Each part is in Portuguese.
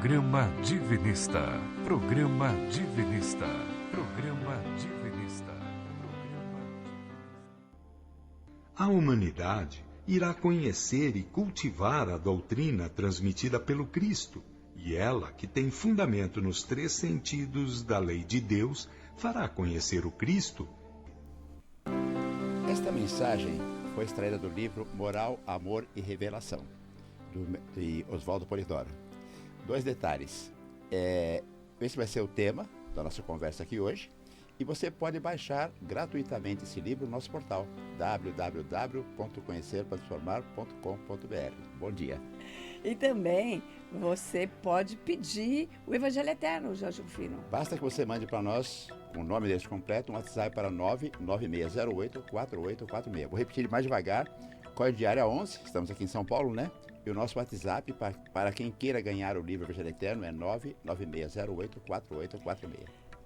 Programa Divinista. Programa Divinista. Programa Divinista. A humanidade irá conhecer e cultivar a doutrina transmitida pelo Cristo, e ela, que tem fundamento nos 3 sentidos da lei de Deus, fará conhecer o Cristo. Esta mensagem foi extraída do livro Moral, Amor e Revelação, de Oswaldo Polidoro. 2 detalhes. Esse vai ser o tema da nossa conversa aqui hoje, e você pode baixar gratuitamente esse livro no nosso portal www.conhecerparatransformar.com.br. Bom dia. E também você pode pedir o Evangelho Eterno, Jorge Rufino. Basta que você mande para nós o nome desse completo, um WhatsApp para 99608-4846. Vou repetir mais devagar. Código de área 11, estamos aqui em São Paulo, né? E o nosso WhatsApp para quem queira ganhar o livro Evangelho Eterno é 99608-4846.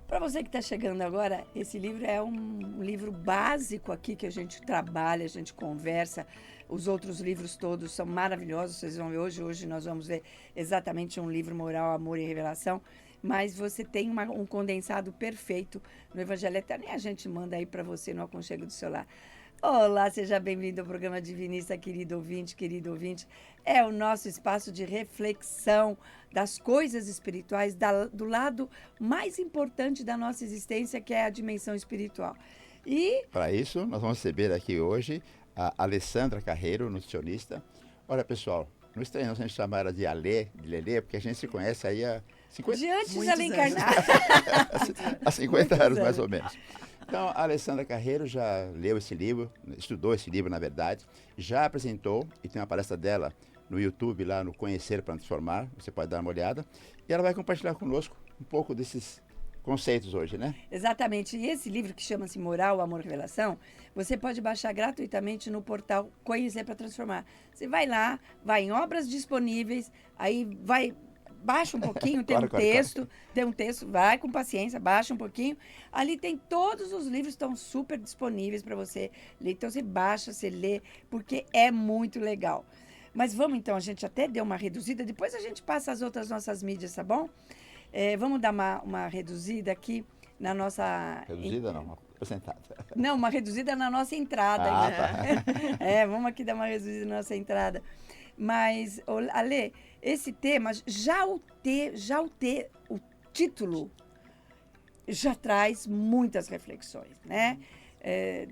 Para você que está chegando agora, esse livro é um livro básico aqui que a gente trabalha, a gente conversa. Os outros livros todos são maravilhosos, vocês vão ver hoje. Hoje nós vamos ver exatamente um livro Moral, Amor e Revelação. Mas você tem um condensado perfeito no Evangelho Eterno e a gente manda aí para você no aconchego do seu lar. Olá, seja bem-vindo ao programa Divinista, querido ouvinte, querido ouvinte. É o nosso espaço de reflexão das coisas espirituais, do lado mais importante da nossa existência, que é a dimensão espiritual. E para isso, nós vamos receber aqui hoje a Alessandra Carreiro, nutricionista. Olha, pessoal, não estranhamos a gente chamar ela de Alê, de Lelê, porque a gente se conhece aí há 50 de antes de ela encarnar. Há 50 anos, mais ou menos. Então, a Alessandra Carreiro já leu esse livro, estudou esse livro, na verdade, já apresentou, e tem uma palestra dela no YouTube, lá no Conhecer para Transformar, você pode dar uma olhada, e ela vai compartilhar conosco um pouco desses conceitos hoje, né? Exatamente. E esse livro, que chama-se Moral, Amor e Revelação, você pode baixar gratuitamente no portal Conhecer para Transformar. Você vai lá, vai em obras disponíveis, aí vai... Baixa um pouquinho, tem um texto, vai com paciência, baixa um pouquinho. Ali tem todos os livros, estão super disponíveis para você ler. Então você baixa, você lê, porque é muito legal. Mas vamos então, a gente até deu uma reduzida, depois a gente passa as outras nossas mídias, tá bom? Vamos dar uma reduzida aqui na nossa... Reduzida não, uma apresentada. Não, uma reduzida na nossa entrada. Tá. Vamos aqui dar uma reduzida na nossa entrada. Mas, Ale, esse tema, já o título já traz muitas reflexões, né?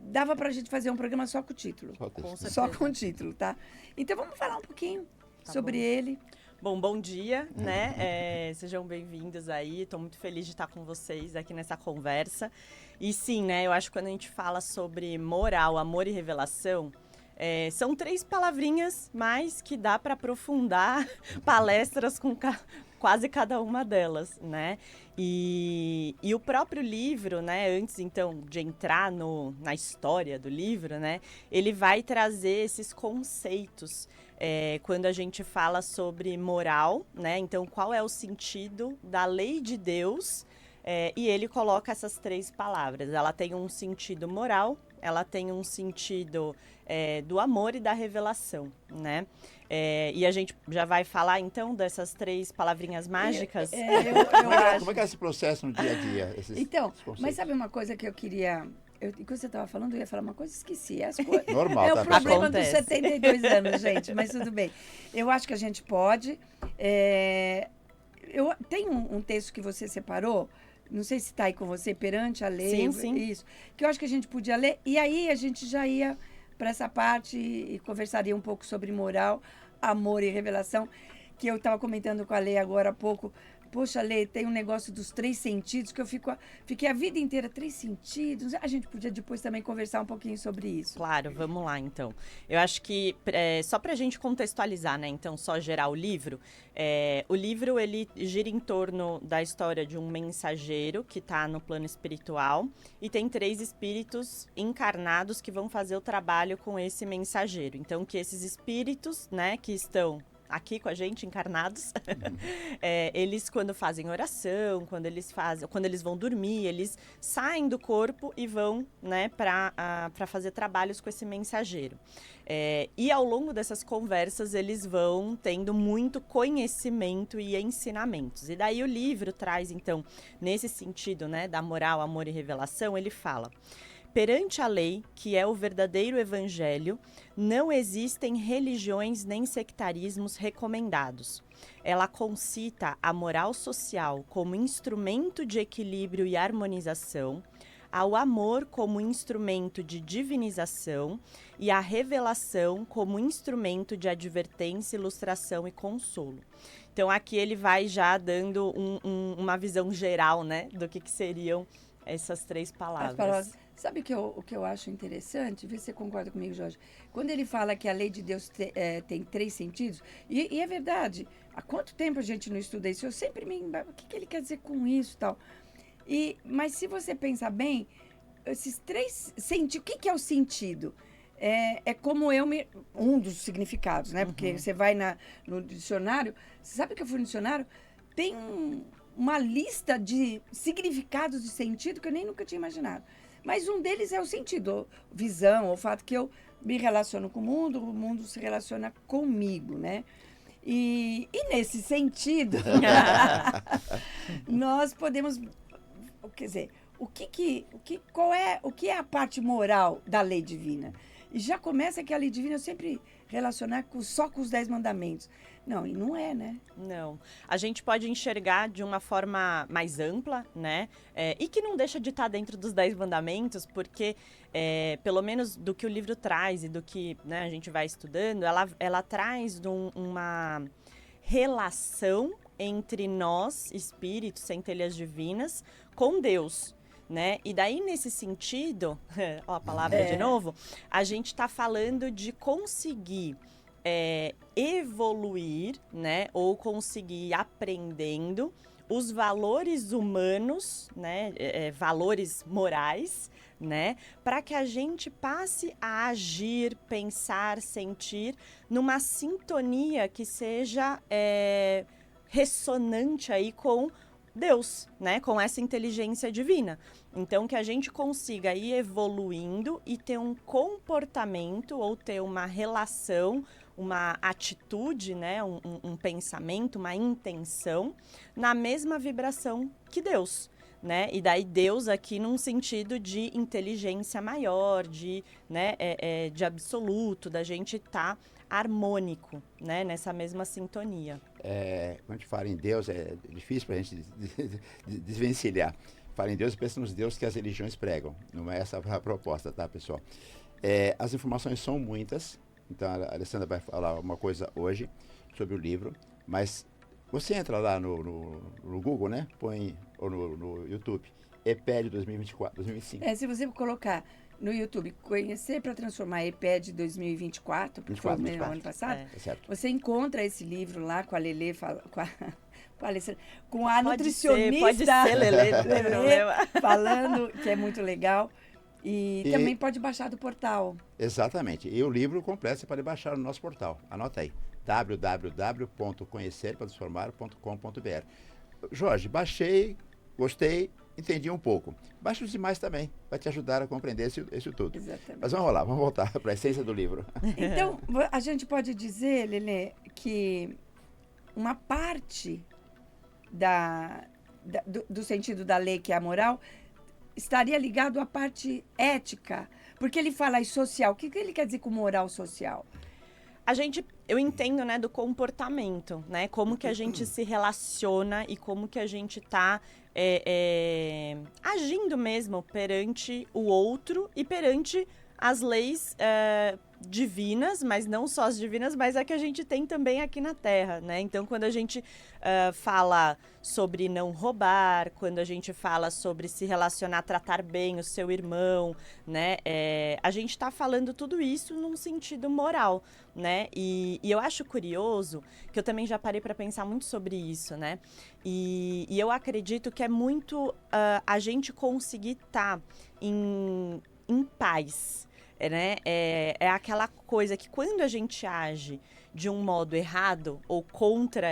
Dava para a gente fazer um programa só com o título. Só com o título, tá? Então, vamos falar um pouquinho sobre ele. Bom dia, né? Sejam bem-vindos aí. Estou muito feliz de estar com vocês aqui nessa conversa. E sim, né? Eu acho que quando a gente fala sobre moral, amor e revelação... são 3 palavrinhas, mas que dá para aprofundar palestras com quase cada uma delas, né? E o próprio livro, né, antes então de entrar na história do livro, né, ele vai trazer esses conceitos quando a gente fala sobre moral, né? Então, qual é o sentido da lei de Deus? E ele coloca essas 3 palavras. Ela tem um sentido moral, ela tem um sentido do amor e da revelação, né? E a gente já vai falar, então, dessas 3 palavrinhas mágicas? Como é que é esse processo no dia a dia? Então, mas sabe uma coisa que eu queria... Enquanto você estava falando, eu ia falar uma coisa e esqueci. Normal, é tá? O problema Acontece. dos 72 anos, gente, mas tudo bem. Eu acho que a gente pode. Tem um texto que você separou, não sei se está aí com você, perante a lei. Sim. Isso. Que eu acho que a gente podia ler, e aí a gente já ia para essa parte e conversaria um pouco sobre moral, amor e revelação, que eu estava comentando com a Lê agora há pouco. Poxa, Lê, tem um negócio dos 3 sentidos que eu fiquei a vida inteira, 3 sentidos. A gente podia depois também conversar um pouquinho sobre isso. Claro, vamos lá então. Eu acho que, só para a gente contextualizar, né, então, só gerar o livro ele gira em torno da história de um mensageiro que está no plano espiritual e tem 3 espíritos encarnados que vão fazer o trabalho com esse mensageiro. Então, que esses espíritos, né, que estão aqui com a gente, encarnados, eles quando fazem oração, quando eles vão dormir, eles saem do corpo e vão, né, para fazer trabalhos com esse mensageiro. E ao longo dessas conversas eles vão tendo muito conhecimento e ensinamentos. E daí o livro traz, então, nesse sentido, né, da moral, amor e revelação, ele fala: perante a lei, que é o verdadeiro evangelho, não existem religiões nem sectarismos recomendados. Ela concita a moral social como instrumento de equilíbrio e harmonização, ao amor como instrumento de divinização e à revelação como instrumento de advertência, ilustração e consolo. Então aqui ele vai já dando uma visão geral, né, do que seriam essas 3 palavras. Sabe o que eu acho interessante? Vê se você concorda comigo, Jorge. Quando ele fala que a lei de Deus tem 3 sentidos, e é verdade, há quanto tempo a gente não estuda isso? Eu sempre o que ele quer dizer com isso e tal? Mas se você pensar bem, esses 3 sentidos, o que é o sentido? É como um dos significados, né? Porque você vai no dicionário, você sabe que eu fui no dicionário? Tem uma lista de significados de sentido que eu nem nunca tinha imaginado. Mas um deles é o sentido, visão, o fato que eu me relaciono com o mundo se relaciona comigo, né? E nesse sentido, nós podemos, quer dizer, o que é a parte moral da lei divina? E já começa que a lei divina eu sempre relacionar só com os 10 mandamentos. Não, e não é, né? Não. A gente pode enxergar de uma forma mais ampla, né? E que não deixa de estar dentro dos 10 mandamentos, porque, pelo menos do que o livro traz e do que, né, a gente vai estudando, ela traz uma relação entre nós, espíritos, centelhas divinas, com Deus. Né? E daí, nesse sentido, ó a palavra de novo, a gente está falando de conseguir evoluir, né? Ou conseguir aprendendo os valores humanos, né? Valores morais, né? Para que a gente passe a agir, pensar, sentir numa sintonia que seja ressonante aí com Deus, né? Com essa inteligência divina. Então, que a gente consiga ir evoluindo e ter um comportamento ou ter uma relação, uma atitude, né? Um pensamento, uma intenção na mesma vibração que Deus, né? E daí Deus aqui num sentido de inteligência maior, de absoluto, da gente estar harmônico, né? Nessa mesma sintonia. Quando a gente fala em Deus, é difícil para a gente desvencilhar. Fala em Deus, pensa nos deuses que as religiões pregam. Não é essa a proposta, tá, pessoal? As informações são muitas, então a Alessandra vai falar uma coisa hoje sobre o livro, mas você entra lá no Google, né? Põe, ou no YouTube, EPED 2024-2025. Se você colocar no YouTube, Conhecer para Transformar, EPED 2024, porque foi o ano passado, você encontra esse livro lá com a Lelê, com a nutricionista. Pode ser, Lelê, não tem problema. Falando, que é muito legal. E também pode baixar do portal. Exatamente. E o livro completo você pode baixar no nosso portal. Anota aí, www.conhecerparatransformar.com.br. Jorge, baixei, gostei, entendi um pouco. Baixa os demais também, vai te ajudar a compreender isso tudo. Exatamente. Mas vamos lá, vamos voltar para a essência do livro. Então, a gente pode dizer, Lelê, que uma parte do sentido da lei, que é a moral, estaria ligado à parte ética, porque ele fala em social. O que ele quer dizer com moral social? Eu entendo, né, do comportamento, né, como que a gente se relaciona e como que a gente está agindo mesmo perante o outro e perante as leis divinas, mas não só as divinas, mas a que a gente tem também aqui na Terra, né? Então, quando a gente fala sobre não roubar, quando a gente fala sobre se relacionar, tratar bem o seu irmão, né? A gente está falando tudo isso num sentido moral, né? E eu acho curioso, que eu também já parei para pensar muito sobre isso, né? E eu acredito que é muito a gente conseguir estar em paz. né? É aquela coisa que quando a gente age de um modo errado ou contra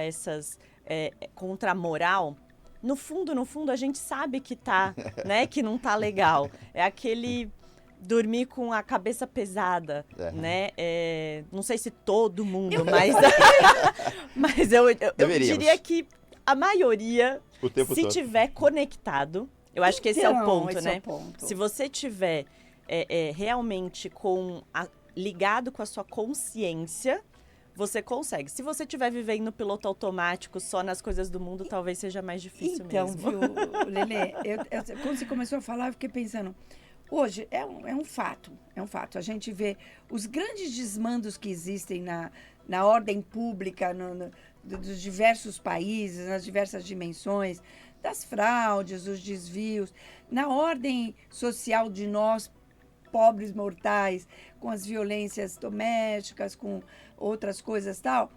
contra a moral, no fundo, a gente sabe que tá, né? Que não tá legal. É aquele dormir com a cabeça pesada, né? Não sei se todo mundo, mas eu diria que a maioria, se todo. tiver conectado, eu acho que esse é o ponto, né? É o ponto. Se você tiver realmente ligado com a sua consciência, você consegue. Se você estiver vivendo no piloto automático só nas coisas do mundo, talvez seja mais difícil mesmo. Então, viu, Lelê, quando você começou a falar, eu fiquei pensando, hoje é um fato. A gente vê os grandes desmandos que existem na ordem pública, dos diversos países, nas diversas dimensões, das fraudes, dos desvios, na ordem social de nós, pobres mortais, com as violências domésticas, com outras coisas tal.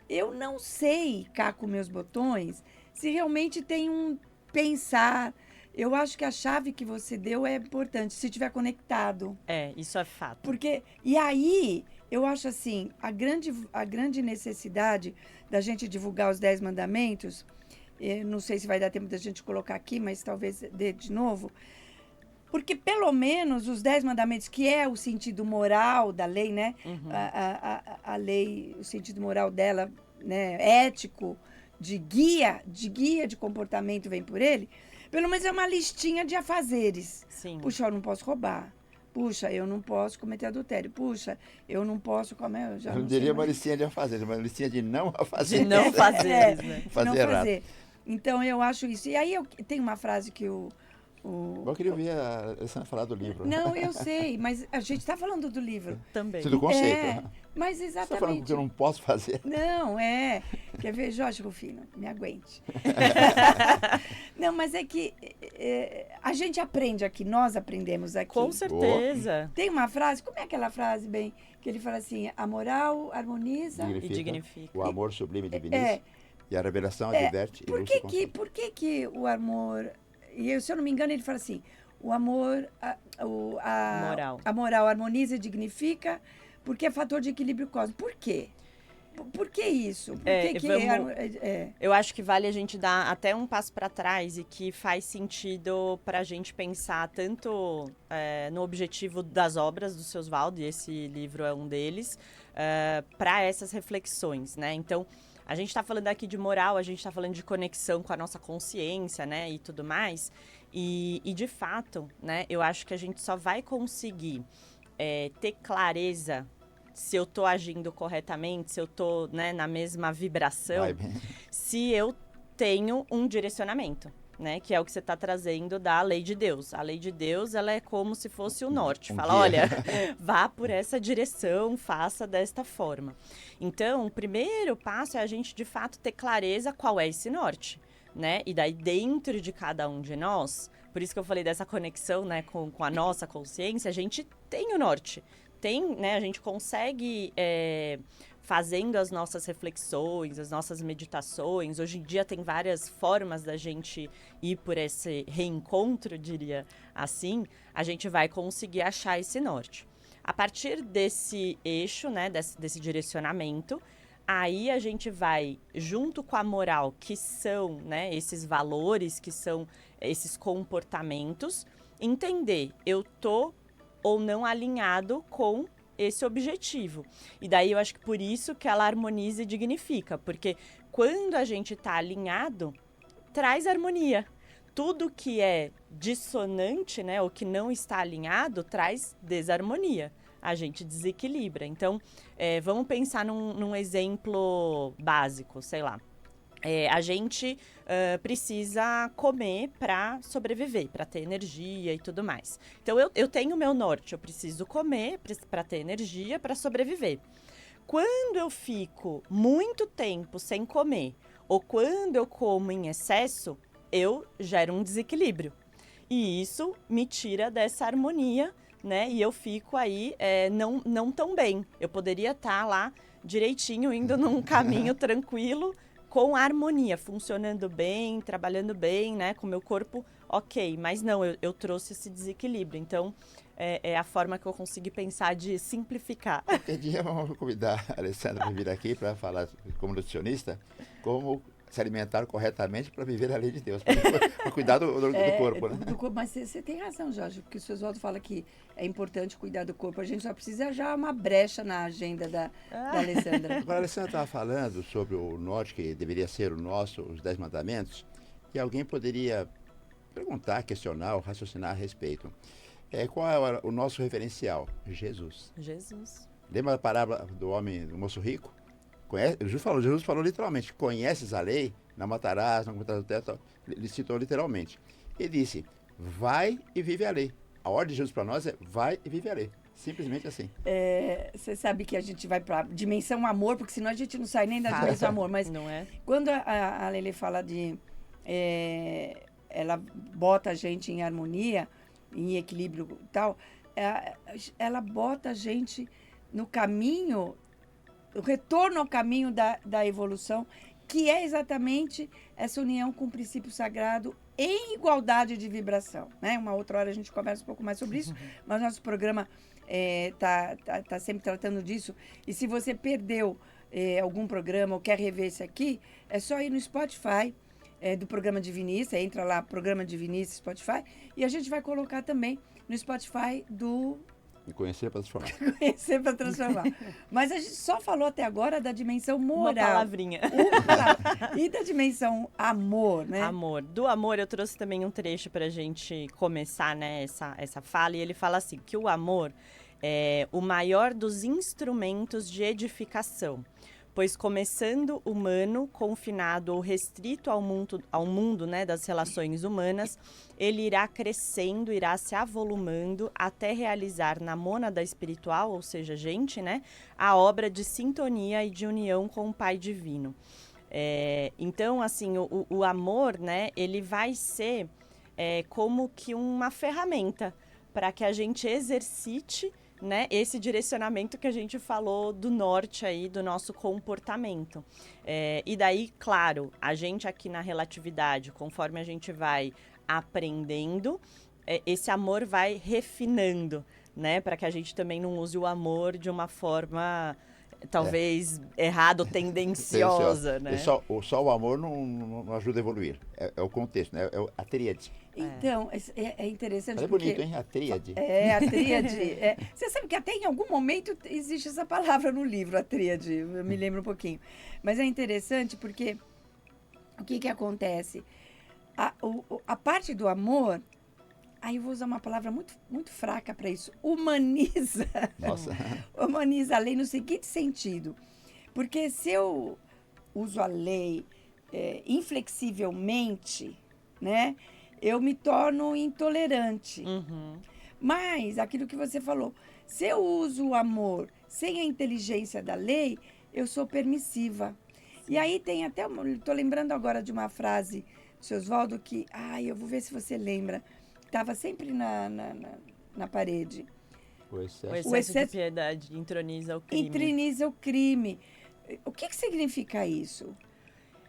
Eu não sei, cá com meus botões, se realmente tem um pensar. Eu acho que a chave que você deu é importante, se estiver conectado. Isso é fato. Porque, e aí, eu acho assim, a grande necessidade da gente divulgar os 10 mandamentos, não sei se vai dar tempo da gente colocar aqui, mas talvez dê de novo, porque pelo menos os 10 mandamentos, que é o sentido moral da lei, né? Uhum. A lei, o sentido moral dela, né? Ético, de guia de comportamento vem por ele, pelo menos é uma listinha de afazeres. Sim. Puxa, eu não posso roubar. Puxa, eu não posso cometer adultério. Puxa, eu não posso comer... Eu não diria uma listinha de afazeres, uma listinha de não afazeres. De não fazeres, né? Fazer não errado. fazer. Então, eu acho isso. E aí, tem uma frase que Eu queria ouvir a Alessandra falar do livro. Não, eu sei, mas a gente está falando do livro. Também. Do conceito. Mas Você está exatamente. falando que eu não posso fazer? Não, Quer ver, Jorge Rufino? Me aguente. Não, mas é que a gente aprende aqui, nós aprendemos aqui. Com certeza. Tem uma frase, como é aquela frase, bem, que ele fala assim, a moral harmoniza... E dignifica. O amor sublime diviniza. E a revelação adverte e luz se por que o amor... E se eu não me engano, ele fala assim, o amor, moral. A moral harmoniza e dignifica, porque é fator de equilíbrio cósmico. Por quê? Por que isso? Eu acho que vale a gente dar até um passo para trás e que faz sentido para a gente pensar tanto no objetivo das obras do seu Oswaldo, e esse livro é um deles, para essas reflexões, né? Então, a gente está falando aqui de moral, a gente está falando de conexão com a nossa consciência, né, e tudo mais. E de fato, né, eu acho que a gente só vai conseguir ter clareza se eu estou agindo corretamente, se eu estou, né, na mesma vibração, se eu tenho um direcionamento, né, que é o que você está trazendo da lei de Deus. A lei de Deus, ela é como se fosse o norte. Fala, olha, vá por essa direção, faça desta forma. Então, o primeiro passo é a gente, de fato, ter clareza qual é esse norte, né? E daí, dentro de cada um de nós, por isso que eu falei dessa conexão, né, com a nossa consciência, a gente tem o norte. Né, a gente consegue, fazendo as nossas reflexões, as nossas meditações, hoje em dia tem várias formas da gente ir por esse reencontro, diria assim, a gente vai conseguir achar esse norte. A partir desse eixo, né, desse direcionamento, aí a gente vai, junto com a moral, que são, né, esses valores, que são esses comportamentos, entender, eu tô ou não alinhado com esse objetivo. E daí eu acho que por isso que ela harmoniza e dignifica, porque quando a gente está alinhado, traz harmonia. Tudo que é dissonante, né, ou que não está alinhado, traz desarmonia. A gente desequilibra. Então, vamos pensar num exemplo básico, sei lá. A gente precisa comer para sobreviver, para ter energia e tudo mais. Então, eu tenho o meu norte, eu preciso comer para ter energia, para sobreviver. Quando eu fico muito tempo sem comer, ou quando eu como em excesso, eu gero um desequilíbrio. E isso me tira dessa harmonia, né? E eu fico aí não tão bem. Eu poderia estar lá direitinho, indo num caminho tranquilo, com harmonia, funcionando bem, trabalhando bem, né, com o meu corpo, ok. Mas não, eu trouxe esse desequilíbrio. Então, é a forma que eu consegui pensar de simplificar. Qualquer dia vamos convidar a Alessandra para vir aqui para falar, como nutricionista, como se alimentar corretamente para viver a lei de Deus, para cuidar do corpo, né? Mas você tem razão, Jorge, porque o seu Oswaldo fala que é importante cuidar do corpo. A gente só precisa já uma brecha na agenda da Alessandra. Agora, a Alessandra estava falando sobre o norte, que deveria ser o nosso, os 10 mandamentos, e alguém poderia perguntar, questionar ou raciocinar a respeito. Qual é o nosso referencial? Jesus. Jesus. Lembra a parábola do homem, do moço rico? Jesus falou literalmente, conheces a lei, não matarás, não cometerás adultério, ele citou literalmente. Ele disse, vai e vive a lei. A ordem de Jesus para nós é, vai e vive a lei. Simplesmente assim. Você sabe que a gente vai para dimensão amor, porque senão a gente não sai nem da dimensão amor. Mas não é? Quando a Lelê fala de... ela bota a gente em harmonia, em equilíbrio e tal, ela bota a gente no caminho... o retorno ao caminho da evolução, que é exatamente essa união com o princípio sagrado em igualdade de vibração, né? Uma outra hora a gente conversa um pouco mais sobre isso, mas nosso programa tá sempre tratando disso. E se você perdeu algum programa ou quer rever esse aqui, é só ir no Spotify do Programa Divinista, entra lá, Programa Divinista, Spotify, e a gente vai colocar também no Spotify do... Conhecer para transformar. Conhecer para transformar. Mas a gente só falou até agora da dimensão moral. Uma palavrinha. Uma palavra. E da dimensão amor, né? Amor. Do amor, eu trouxe também um trecho para a gente começar, né, essa fala. E ele fala assim, que o amor é o maior dos instrumentos de edificação. Pois começando humano, confinado ou restrito ao mundo, né, das relações humanas, ele irá crescendo, irá se avolumando até realizar na mônada espiritual, ou seja, gente, né, a obra de sintonia e de união com o Pai Divino. Então, assim, o amor, né, ele vai ser como que uma ferramenta para que a gente exercite, né, esse direcionamento que a gente falou do norte aí, do nosso comportamento. E daí, claro, a gente aqui na relatividade, conforme a gente vai aprendendo, esse amor vai refinando, né, para que a gente também não use o amor de uma forma talvez errada ou tendenciosa, né? Só o amor não ajuda a evoluir, é o contexto, né? É a tríade. Então, é interessante. Mas é bonito, hein? A tríade. A tríade. Você sabe que até em algum momento existe essa palavra no livro, a tríade. Eu me lembro um pouquinho. Mas é interessante porque o que acontece? A parte do amor, aí eu vou usar uma palavra muito, muito fraca para isso, humaniza. Nossa. Humaniza a lei no seguinte sentido. Porque se eu uso a lei inflexivelmente, né? Eu me torno intolerante. Uhum. Mas, aquilo que você falou, se eu uso o amor sem a inteligência da lei, eu sou permissiva. Sim. E aí tem até, estou lembrando agora de uma frase do seu Oswaldo que, eu vou ver se você lembra, estava sempre na parede. O excesso de piedade entroniza o crime. Entroniza o crime. O que significa isso?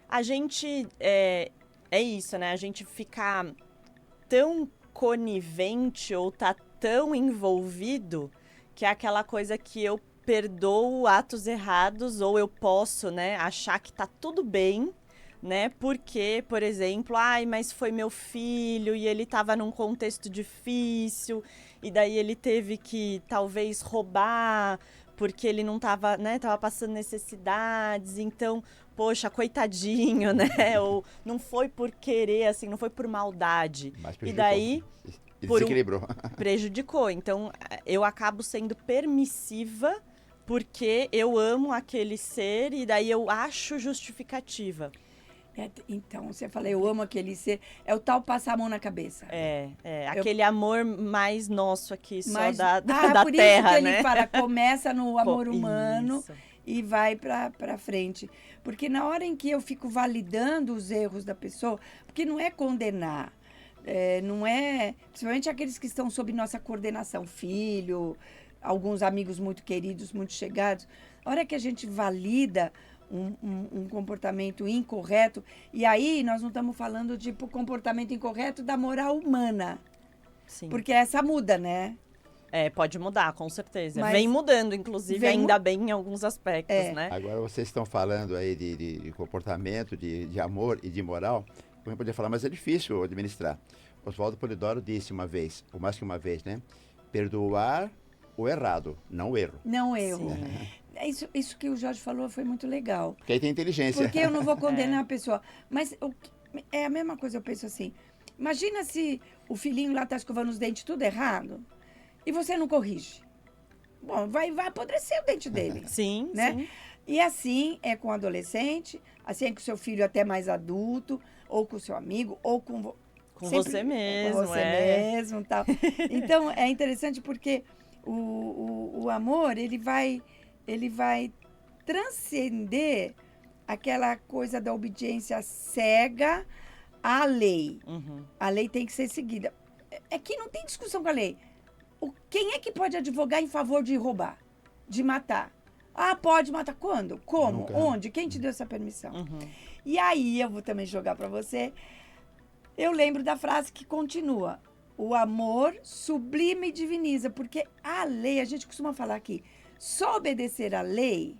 A gente... É isso, né? A gente ficar tão conivente ou tá tão envolvido que é aquela coisa que eu perdoo atos errados ou eu posso, né, achar que tá tudo bem, né? Porque, por exemplo, mas foi meu filho e ele tava num contexto difícil e daí ele teve que talvez roubar porque ele não tava, né, tava passando necessidades, então, poxa, coitadinho, né, ou não foi por querer, assim, não foi por maldade. E daí... desequilibrou. Prejudicou. Então, eu acabo sendo permissiva porque eu amo aquele ser e daí eu acho justificativa. Então, você fala, eu amo aquele ser, é o tal passar a mão na cabeça. Aquele amor mais nosso aqui, só da por terra, isso que né? Ele fala, começa no amor humano e vai para frente. Porque na hora em que eu fico validando os erros da pessoa, porque não é condenar, não é, principalmente aqueles que estão sob nossa coordenação, filho, alguns amigos muito queridos, muito chegados, a hora que a gente valida um comportamento incorreto. E aí nós não estamos falando de comportamento incorreto da moral humana. Sim. Porque essa muda, né? Pode mudar, com certeza. Mas vem mudando, inclusive, ainda bem em alguns aspectos, né? Agora vocês estão falando aí de comportamento, de amor e de moral. Eu poderia falar, mas é difícil administrar. Oswaldo Polidoro disse uma vez, ou mais que uma vez, né? Perdoar o errado, não o erro. Não erro. Isso que o Jorge falou foi muito legal. Porque aí tem inteligência. Porque eu não vou condenar a pessoa. Mas é a mesma coisa, eu penso assim. Imagina se o filhinho lá está escovando os dentes tudo errado e você não corrige. Bom, vai apodrecer o dente dele. Sim, né? sim. E assim é com o adolescente, assim é com o seu filho até mais adulto, ou com o seu amigo, ou com você mesmo. Com você mesmo, tal. Então, é interessante porque o amor, ele vai transcender aquela coisa da obediência cega à lei. Uhum. A lei tem que ser seguida. É que não tem discussão com a lei. Quem é que pode advogar em favor de roubar, de matar? Ah, pode matar. Quando? Como? Nunca. Onde? Quem te deu essa permissão? Uhum. E aí, eu vou também jogar para você. Eu lembro da frase que continua. O amor sublima e diviniza. Porque a lei, a gente costuma falar aqui, só obedecer à lei,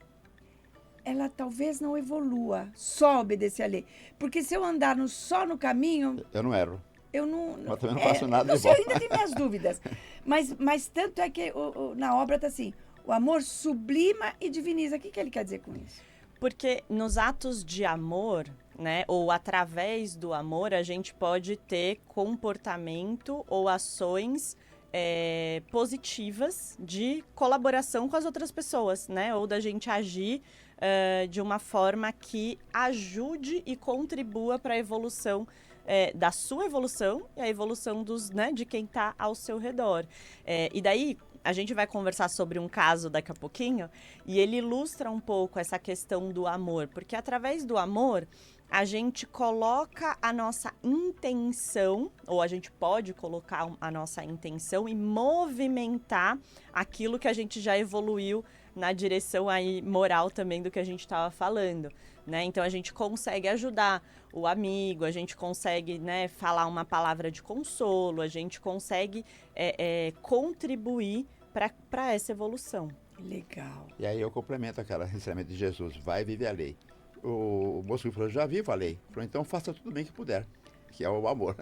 ela talvez não evolua. Só obedecer à lei. Porque se eu andar só no caminho, Eu não erro. eu não... Mas também não faço nada não de sei, eu volta. ainda tenho minhas dúvidas. Mas tanto é que na obra está assim, o amor sublima e diviniza. O que ele quer dizer com isso? Porque nos atos de amor, né, ou através do amor, a gente pode ter comportamento ou ações positivas de colaboração com as outras pessoas, né? Ou da gente agir de uma forma que ajude e contribua para a evolução da sua evolução e a evolução de quem está ao seu redor. E daí, a gente vai conversar sobre um caso daqui a pouquinho e ele ilustra um pouco essa questão do amor, porque através do amor a gente coloca a nossa intenção, ou a gente pode colocar a nossa intenção e movimentar aquilo que a gente já evoluiu na direção aí moral também do que a gente estava falando, né? Então a gente consegue ajudar o amigo, a gente consegue, né, falar uma palavra de consolo, a gente consegue contribuir para essa evolução. Legal. E aí eu complemento aquele ensinamento de Jesus, vai viver a lei. O moço falou, já vivo a lei. Falou, então faça tudo bem que puder, que é o amor.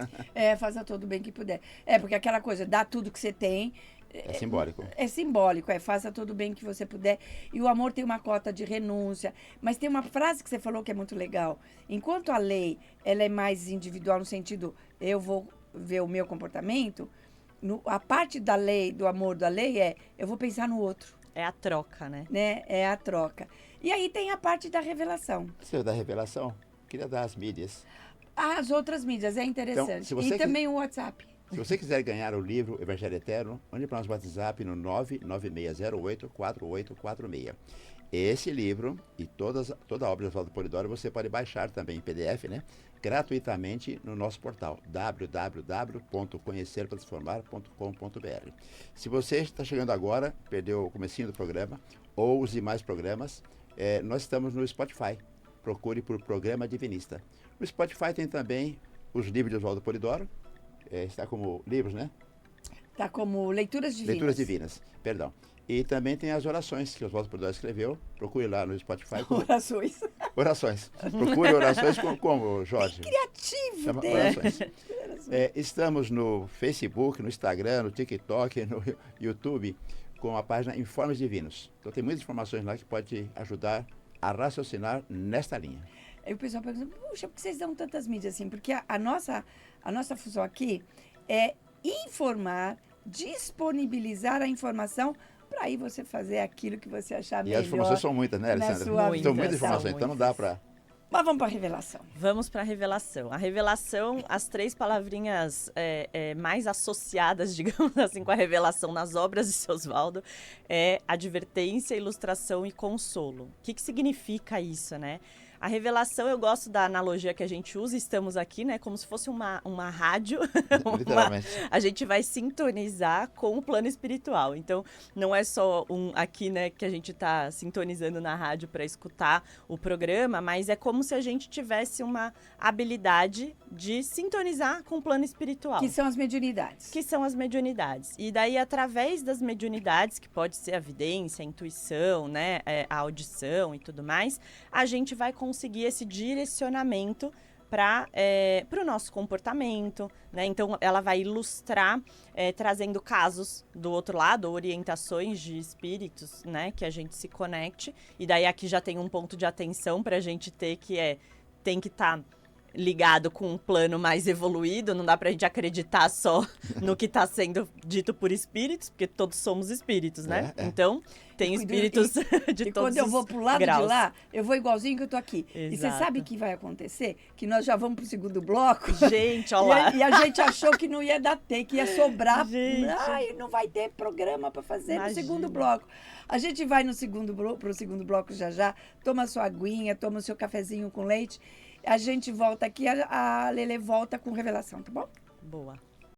Faça todo o bem que puder. Porque aquela coisa, dá tudo que você tem. É simbólico. É simbólico, faça todo o bem que você puder. E o amor tem uma cota de renúncia. Mas tem uma frase que você falou que é muito legal. Enquanto a lei, ela é mais individual no sentido, eu vou ver o meu comportamento, a parte da lei, do amor da lei eu vou pensar no outro. É a troca, né? É a troca. E aí tem a parte da revelação. Você da revelação, queria dar as mídias. As outras mídias, é interessante. Então, se você e também o WhatsApp. Se você quiser ganhar o livro Evangelho Eterno, mande para o nosso WhatsApp no 996084846. Esse livro e toda a obra de Oswaldo Polidoro você pode baixar também em PDF, né? Gratuitamente no nosso portal www.conhecertransformar.com.br. Se você está chegando agora, perdeu o comecinho do programa, ou os demais programas, nós estamos no Spotify. Procure por Programa Divinista. No Spotify tem também os livros de Oswaldo Polidoro. Está como livros, né? Está como Leituras Divinas. Leituras Divinas, perdão. E também tem as orações que Oswaldo Polidoro escreveu. Procure lá no Spotify. Orações. Orações. Procure orações como Jorge. Criativo Chama dele. orações. Estamos no Facebook, no Instagram, no TikTok, no YouTube, com a página Informes Divinos. Então tem muitas informações lá que pode te ajudar a raciocinar nesta linha. Aí o pessoal pergunta, puxa, por que vocês dão tantas mídias assim? Porque a nossa função aqui é informar, disponibilizar a informação para aí você fazer aquilo que você achar melhor. E as informações são muitas, né, Alessandra? São muitas informações, então não dá para... Mas vamos para a revelação. Vamos para a revelação. A revelação, as 3 palavrinhas mais associadas, digamos assim, com a revelação nas obras de seu Oswaldo é advertência, ilustração e consolo. O que significa isso, né? A revelação, eu gosto da analogia que a gente usa, estamos aqui, né? Como se fosse uma rádio. Literalmente. A gente vai sintonizar com o plano espiritual. Então, não é só aqui, né, que a gente está sintonizando na rádio para escutar o programa, mas é como se a gente tivesse uma habilidade de sintonizar com o plano espiritual. Que são as mediunidades. Que são as mediunidades. E daí, através das mediunidades, que pode ser a vidência, a intuição, né, a audição e tudo mais, a gente vai conseguir esse direcionamento para o nosso comportamento, né? Então, ela vai ilustrar, trazendo casos do outro lado, orientações de espíritos, né? Que a gente se conecte. E daí, aqui já tem um ponto de atenção para a gente ter, que tem que estar ligado com um plano mais evoluído, não dá pra gente acreditar só no que está sendo dito por espíritos, porque todos somos espíritos, né? Então, tem espíritos de todos os graus. E quando eu vou pro lado de lá, eu vou igualzinho que eu tô aqui. Exato. E você sabe o que vai acontecer? Que nós já vamos pro segundo bloco. Gente, olha lá. E a gente achou que não ia dar tempo, que ia sobrar. Gente. Ai, não vai ter programa para fazer Imagina. no segundo bloco. A gente vai pro segundo bloco já, toma sua aguinha, toma o seu cafezinho com leite. A gente volta aqui, a Lelê volta com revelação, tá bom? Boa.